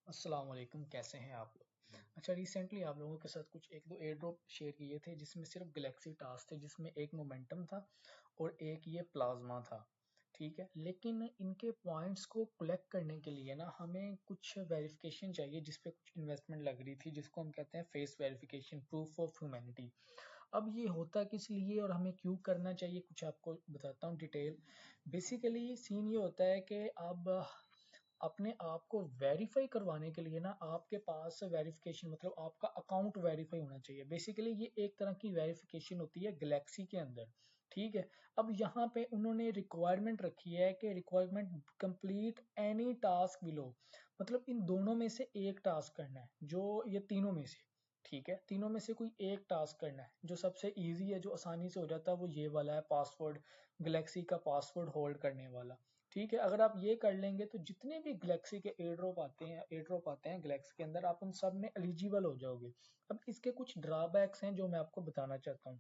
अस्सलाम वालेकुम, कैसे हैं आप लोग। अच्छा, रिसेंटली आप लोगों के साथ कुछ एक दो एयर ड्रॉप शेयर किए थे जिसमें सिर्फ गैलेक्सी टास्क थे, जिसमें एक मोमेंटम था और एक ये प्लाज्मा था। ठीक है, लेकिन इनके पॉइंट्स को कलेक्ट करने के लिए ना हमें कुछ वेरिफिकेशन चाहिए जिस पे कुछ इन्वेस्टमेंट लग रही थी, जिसको हम कहते हैं face verification, proof of humanity. अब ये होता किस लिए और हमें क्यों करना चाहिए, कुछ आपको बताता हूँ डिटेल। बेसिकली सीन ये होता है कि अब अपने आप को वेरीफाई करवाने के लिए ना आपके पास वेरिफिकेशन मतलब आपका अकाउंट वेरीफाई होना चाहिए। बेसिकली ये एक तरह की वेरिफिकेशन होती है गैलेक्सी के अंदर। ठीक है, अब यहाँ पे उन्होंने रिक्वायरमेंट रखी है कि requirement complete any task below, मतलब इन दोनों में से एक टास्क करना है, जो ये तीनों में से। ठीक है, तीनों में से कोई एक टास्क करना है जो सबसे इजी है, जो आसानी से हो जाता है, वो ये वाला है, पासवर्ड, गैलेक्सी का पासवर्ड होल्ड करने वाला। ठीक है, अगर आप ये कर लेंगे तो जितने भी गैलेक्सी के एयर ड्रॉप आते हैं गैलेक्सी के अंदर, आप उन सब में एलिजिबल हो जाओगे। अब इसके कुछ ड्रॉबैक्स हैं जो मैं आपको बताना चाहता हूँ।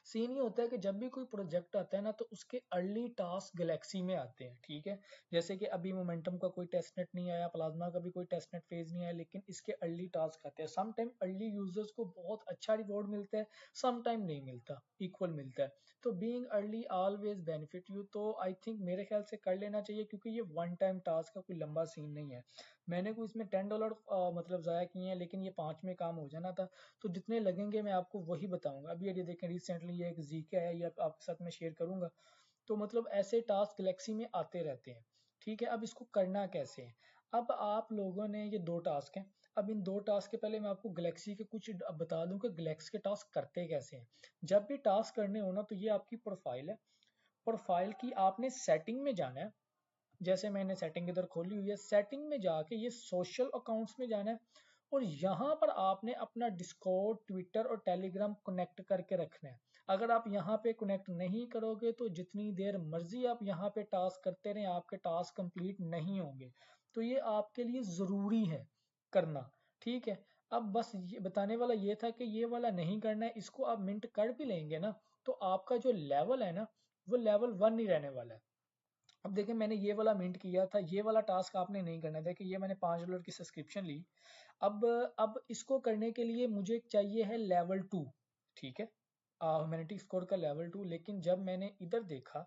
सीन ये होता है कि जब भी कोई प्रोजेक्ट आता है ना तो उसके अर्ली टास्क गैलेक्सी में आते हैं। ठीक है, जैसे कि अभी मोमेंटम का कोई टेस्टनेट नहीं आया, प्लाज्मा का भी कोई टेस्टनेट फेज नहीं आया, लेकिन इसके अर्ली टास्क आते हैं। सम टाइम अर्ली यूजर्स को बहुत अच्छा रिवॉर्ड मिलता है, सम टाइम नहीं मिलता, इक्वल मिलता है। तो being early always benefit you, तो आई थिंक मेरे ख्याल से कर लेना चाहिए, क्योंकि ये वन टाइम टास्क का कोई लंबा सीन नहीं है। मैंने कोई इसमें $10 मतलब ज़ाया किए हैं, लेकिन ये 5 में काम हो जाना था। तो जितने लगेंगे मैं आपको वही बताऊंगा। अभी ये देखें, रिसेंटली ये एक जीके है, ये आपके साथ मैं शेयर करूंगा। तो मतलब ऐसे टास्क गैलेक्सी में आते रहते हैं। ठीक है, अब इसको करना कैसे है। अब आप लोगों ने ये दो टास्क हैं। अब इन दो टास्क के पहले मैं आपको गैलेक्सी के कुछ बता दूं कि गैलेक्सी के टास्क करते कैसे हैं। जब भी टास्क करने हो ना तो ये आपकी प्रोफाइल है। प्रोफाइल की आपने सेटिंग में जाना है। जैसे मैंने सेटिंग इधर खोली हुई है, सेटिंग में जाके ये सोशल अकाउंट्स में जाना है और यहाँ पर आपने अपना डिस्कॉर्ड, ट्विटर और टेलीग्राम कनेक्ट करके रखना है। अगर आप यहाँ पे कनेक्ट नहीं करोगे तो जितनी देर मर्जी आप यहाँ पे टास्क करते रहें, आपके टास्क कंप्लीट नहीं होंगे। तो ये आपके लिए ज़रूरी है करना। ठीक है, अब बस ये बताने वाला ये था कि ये वाला नहीं करना है। इसको आप मिंट कर भी लेंगे ना तो आपका जो लेवल है ना वो लेवल 1 ही रहने वाला है। अब देखिए, मैंने ये वाला मिंट किया था, ये वाला टास्क आपने नहीं करना है। देखिए, ये मैंने $5 की सब्सक्रिप्शन ली। अब इसको करने के लिए मुझे चाहिए है लेवल 2। ठीक है, ह्यूमैनिटी स्कोर का लेवल 2। लेकिन जब मैंने इधर देखा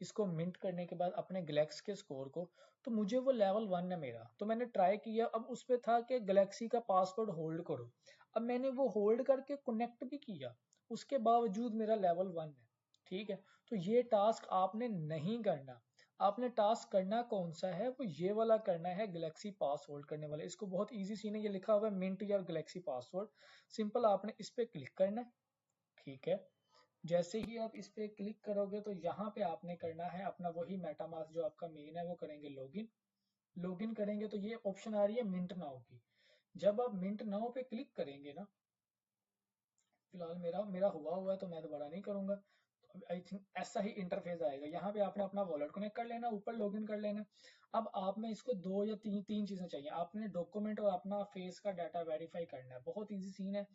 इसको मिंट करने के बाद अपने गैलेक्सी के स्कोर को, तो मुझे वो लेवल 1 है मेरा। तो मैंने ट्राई किया, अब उस पे था कि गैलेक्सी का पासवर्ड होल्ड करो। अब मैंने वो होल्ड करके कनेक्ट भी किया, उसके बावजूद मेरा लेवल 1 है। ठीक है, तो ये टास्क आपने नहीं करना। आपने टास्क करना कौन सा है, वो ये वाला करना है, गैलेक्सी पास होल्ड करने वाला। इसको बहुत इजी सीन है, ये लिखा हुआ है mint your galaxy password. Simple आपने इस पे क्लिक करना है। ठीक है, जैसे ही आप इस पे क्लिक करोगे तो यहाँ पे आपने करना है अपना वही मेटामास्क जो आपका मेन है, वो करेंगे लॉगिन। लॉगिन करेंगे तो ये ऑप्शन आ रही है मिंट नाउ की। जब आप मिंट नाउ पे क्लिक करेंगे ना, फिलहाल मेरा मेरा हुआ है तो मैं दोबारा नहीं करूंगा। आई थिंक ऐसा ही इंटरफेस आएगा। यहाँ पे आपने अपना वॉलेट कनेक्ट कर लेना, ऊपर लॉगिन कर लेना। अब आप में इसको दो या तीन तीन चीजें चाहिए। आपने डॉक्यूमेंट और अपना फेस का डाटा वेरीफाई करना है, बहुत इजी सीन है।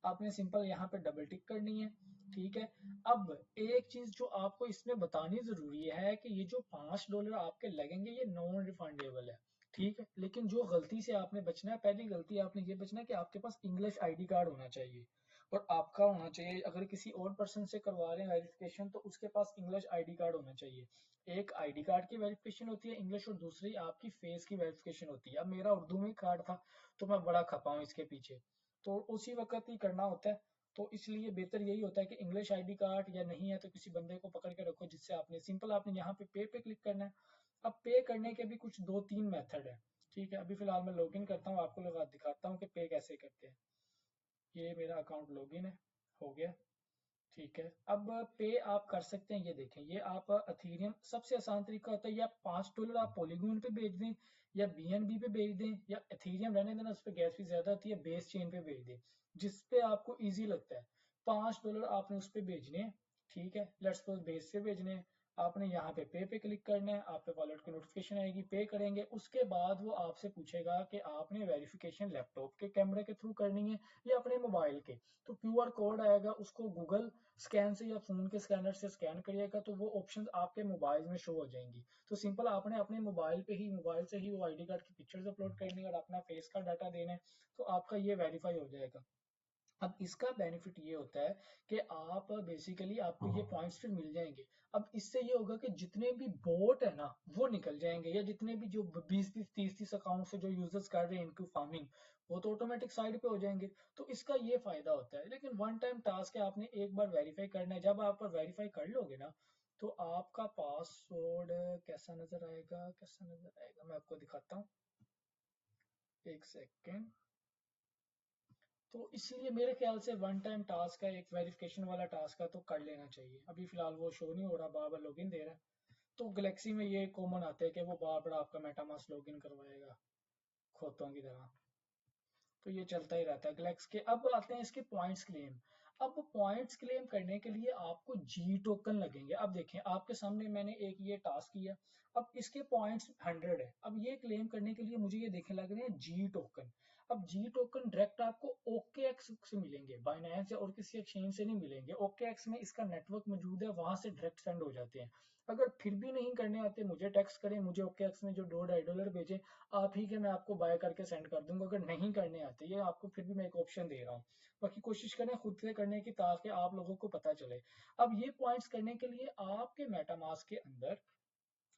आपने सिंपल यहाँ पे डबल टिक करनी है। ठीक है, अब एक चीज जो आपको इसमें बतानी जरूरी है कि ये जो $5 आपके लगेंगे ये नॉन रिफंडेबल है। ठीक है, लेकिन जो गलती से आपने बचना है, पहली गलती आपने ये बचना है कि आपके पास इंग्लिश आईडी कार्ड होना चाहिए और आपका होना चाहिए। अगर किसी और पर्सन से करवा रहे हैं वेरिफिकेशन तो उसके पास इंग्लिश आईडी कार्ड होना चाहिए। एक आईडी कार्ड की वेरिफिकेशन होती है इंग्लिश, और दूसरी आपकी फेस की वेरिफिकेशन होती है। अब मेरा उर्दू में कार्ड था तो मैं बड़ा खपा हूँ इसके पीछे, तो उसी वक्त ही करना होता है। तो इसलिए बेहतर यही होता है कि इंग्लिश आईडी कार्ड या नहीं है तो किसी बंदे को पकड़ के रखो, जिससे आपने सिंपल आपने यहाँ पे क्लिक करना है। अब पे करने के भी कुछ दो तीन मेथड है। ठीक है, अभी फिलहाल मैं लॉगिन करता हूँ, आपको लगा दिखाता हूँ कि पे कैसे करते हैं। ये मेरा अकाउंट लॉगिन है, हो गया। ठीक है, अब पे आप कर सकते हैं। ये देखें, ये आप अथीरियम, सबसे आसान तरीका होता है, या $5 आप पॉलीगॉन पे भेज दें, या BNB पे भेज दें, या अथीरियम रहने देना, उस पर गैस फीस ज्यादा होती है, बेस चेन पे भेज दें, जिस पे आपको इजी लगता है। $5 आपने उस पर भेजने हैं। ठीक है, लेट्स सपोज बेस से भेजने हैं। आपने यहाँ पे क्लिक करना है, आप पे वॉलेट की नोटिफिकेशन आएगी, पे करेंगे, उसके बाद वो आपसे पूछेगा कि आपने वेरिफिकेशन लैपटॉप के कैमरे के थ्रू करनी है या अपने मोबाइल के। तो क्यूआर कोड आएगा, उसको गूगल स्कैन से या फोन के स्कैनर से स्कैन करिएगा तो वो ऑप्शन आपके मोबाइल में शो हो जाएंगी। तो सिंपल आपने अपने मोबाइल से ही वो आईडी कार्ड की पिक्चर्स अपलोड करनी है और अपना फेस का डाटा देना है, तो आपका ये वेरीफाई हो जाएगा। अब इसका बेनिफिट ये होता है कि आप बेसिकली आपको ये पॉइंट्स फिर मिल जाएंगे। अब इससे ये होगा कि जितने भी बोट है ना वो निकल जाएंगे, या जितने भी जो 20-30 अकाउंट से जो यूजर्स कर रहे हैं इनकी फार्मिंग, वो तो ऑटोमेटिक साइड पे हो जाएंगे। तो इसका ये फायदा होता है। लेकिन वन टाइम टास्क है, आपने एक बार वेरीफाई करना है। जब आप वेरीफाई कर लोगे ना तो आपका पासवर्ड कैसा नजर आएगा मैं आपको दिखाता हूँ, एक सेकेंड। तो इसलिए मेरे ख्याल से वन टाइम टास्क है, एक वेरिफिकेशन वाला टास्क है, तो कर लेना चाहिए। अभी फिलहाल वो शो नहीं हो रहा, बार बार लॉगिन दे रहा है। तो गैलेक्सी में ये कॉमन आता है कि वो बार बार आपका मेटामास्क लॉगिन करवाएगा खोतों की तरह। तो ये चलता ही रहता है गैलेक्स के। अब आते हैं इसके पॉइंट्स क्लेम। अब पॉइंट्स क्लेम करने के लिए आपको जी टोकन लगेंगे। अब देखें आपके सामने मैंने एक ये टास्क किया, अब इसके पॉइंट्स 100 है। अब ये क्लेम करने के लिए मुझे ये देखे लग रहे हैं जी टोकन। अब जी टोकन डायरेक्ट आपको ओके एक्स से मिलेंगे, बाइनेंस या और किसी एक्सचेंज से नहीं मिलेंगे। ओके एक्स में इसका नेटवर्क मौजूद है, वहां से डायरेक्ट सेंड हो जाते हैं। अगर फिर भी नहीं करने आते मुझे टेक्स्ट करें, मुझे ओके एक्स में जो $2.5 भेजें, आप ही के मैं आपको बाय करके सेंड कर दूंगा। अगर नहीं करने आते, ये आपको फिर भी मैं एक ऑप्शन दे रहा हूँ, बाकी कोशिश करें खुद से करने की ताकि आप लोगों को पता चले। अब ये पॉइंट्स करने के लिए आपके मेटामास्क के अंदर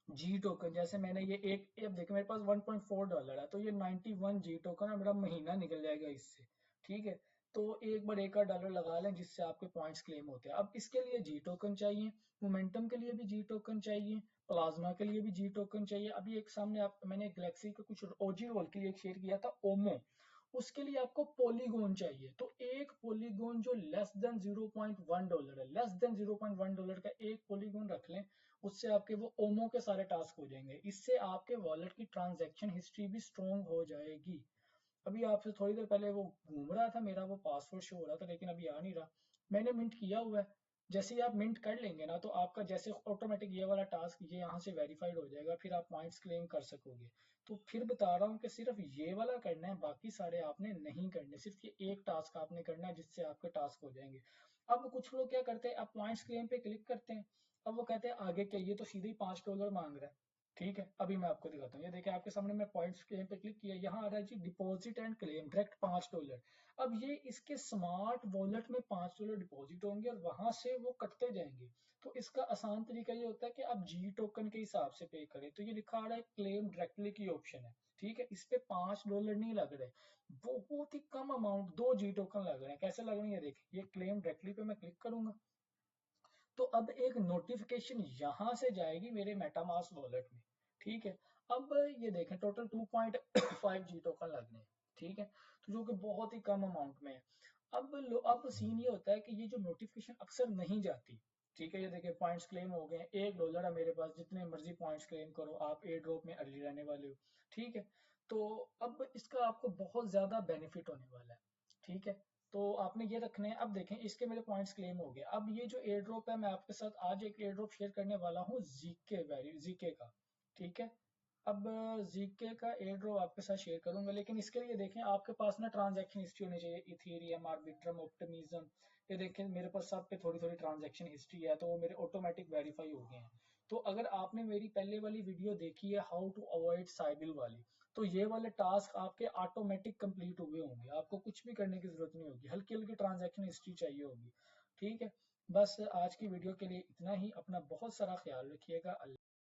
जी टोकन, जैसे मैंने ये एक अब देखो मेरे पास $1.4 है, तो ये 91 जी टोकन और मेरा महीना निकल जाएगा इससे। ठीक है, तो एक बार $1 लगा लें जिससे आपके पॉइंट्स क्लेम होते हैं। अब इसके लिए जी टोकन चाहिए, मोमेंटम के लिए भी जी टोकन चाहिए, प्लाज्मा के लिए भी जी टोकन चाहिए। अभी एक सामने आप मैंने गैलेक्सी का कुछ ओजी रोल के लिए एक शेयर किया था ओमो, उसके लिए आपको पॉलीगोन चाहिए। तो एक पॉलीगोन जो लेस देन $0.1 है, लेस देन $0.1 का एक पॉलीगोन रख लें, उससे आपके वो ओमो के सारे टास्क हो जाएंगे। इससे आपके वॉलेट की ट्रांजैक्शन हिस्ट्री भी स्ट्रॉन्ग हो जाएगी। अभी आपसे थोड़ी देर पहले वो घूम रहा था, मेरा वो पासवर्ड शो हो रहा था लेकिन अभी आ नहीं रहा। मैंने मिंट किया हुआ है। जैसे ही आप मिंट कर लेंगे ना तो आपका जैसे ऑटोमेटिक ये वाला टास्क ये यहाँ से वेरीफाइड हो जाएगा, फिर आप पॉइंट्स क्लेम कर सकोगे। तो फिर बता रहा हूँ कि सिर्फ ये वाला करना है, बाकी सारे आपने नहीं करने, सिर्फ ये एक टास्क आपने करना है जिससे आपके टास्क हो जाएंगे। अब कुछ लोग क्या करते हैं, आप पॉइंट्स क्लेम पे क्लिक करते हैं, अब वो कहते हैं आगे क्या, ये तो सीधे ही $5 मांग रहा है। ठीक है, अभी मैं आपको दिखाता हूँ। ये देखिए आपके सामने मैं पॉइंट्स क्लेम पे क्लिक किया, यहाँ आ रहा है जी डिपॉजिट एंड क्लेम डायरेक्ट $5। अब ये इसके स्मार्ट वॉलेट में $5 डिपॉजिट होंगे और वहां से वो कटते जाएंगे। तो इसका आसान तरीका ये होता है कि आप जी टोकन के हिसाब से पे करें। तो ये लिखा आ रहा है क्लेम डायरेक्टली की ऑप्शन है। ठीक है, इस पे $5 नहीं लग रहे, बहुत ही कम अमाउंट 2 जी टोकन लग रहे हैं। कैसे लग रहे हैं ये देखिए, ये क्लेम डायरेक्टली पे मैं क्लिक करूंगा तो अब एक नोटिफिकेशन यहां से जाएगी मेरे मेटामास्क वॉलेट में। ठीक है, अब ये देखें टोटल 2.5 जी टोकन लगने हैं। ठीक है, तो जो कि बहुत ही कम अमाउंट में है। अब सीन ये होता है कि ये जो नोटिफिकेशन अक्सर नहीं जाती। ठीक है, ये देखिए पॉइंट्स क्लेम हो गए, $1 है मेरे पास, जितने मर्जी पॉइंट्स क्लेम करो, आप एयर ड्रॉप में अर्ली रहने वाले हो। ठीक है, तो अब इसका आपको बहुत ज्यादा बेनिफिट होने वाला है। ठीक है, तो आपने ये रखना है। अब देखें इसके मेरे पॉइंट्स क्लेम हो गए। अब ये जो एयर ड्रॉप है, मैं आपके साथ आज एक एयर ड्रॉप शेयर करने वाला हूँ जीके का। ठीक है, अब जीके का एयर ड्रॉप आपके साथ शेयर करूंगा, लेकिन इसके लिए देखें आपके पास ना ट्रांजैक्शन हिस्ट्री होनी चाहिए, इथेरियम, आर्बिट्रम, ऑप्टिमिज्म। ये देखें मेरे पास सब पे थोड़ी थोड़ी ट्रांजैक्शन हिस्ट्री है, तो वो मेरे ऑटोमेटिक वेरीफाई हो गए हैं। तो अगर आपने मेरी पहले वाली वीडियो देखी है हाउ टू अवॉइड साइबिल वाली, तो ये वाले टास्क आपके ऑटोमेटिक कंप्लीट हुए होंगे, आपको कुछ भी करने की जरूरत नहीं होगी, हल्की हल्की ट्रांजैक्शन हिस्ट्री चाहिए होगी। ठीक है, बस आज की वीडियो के लिए इतना ही। अपना बहुत सारा ख्याल रखिएगा।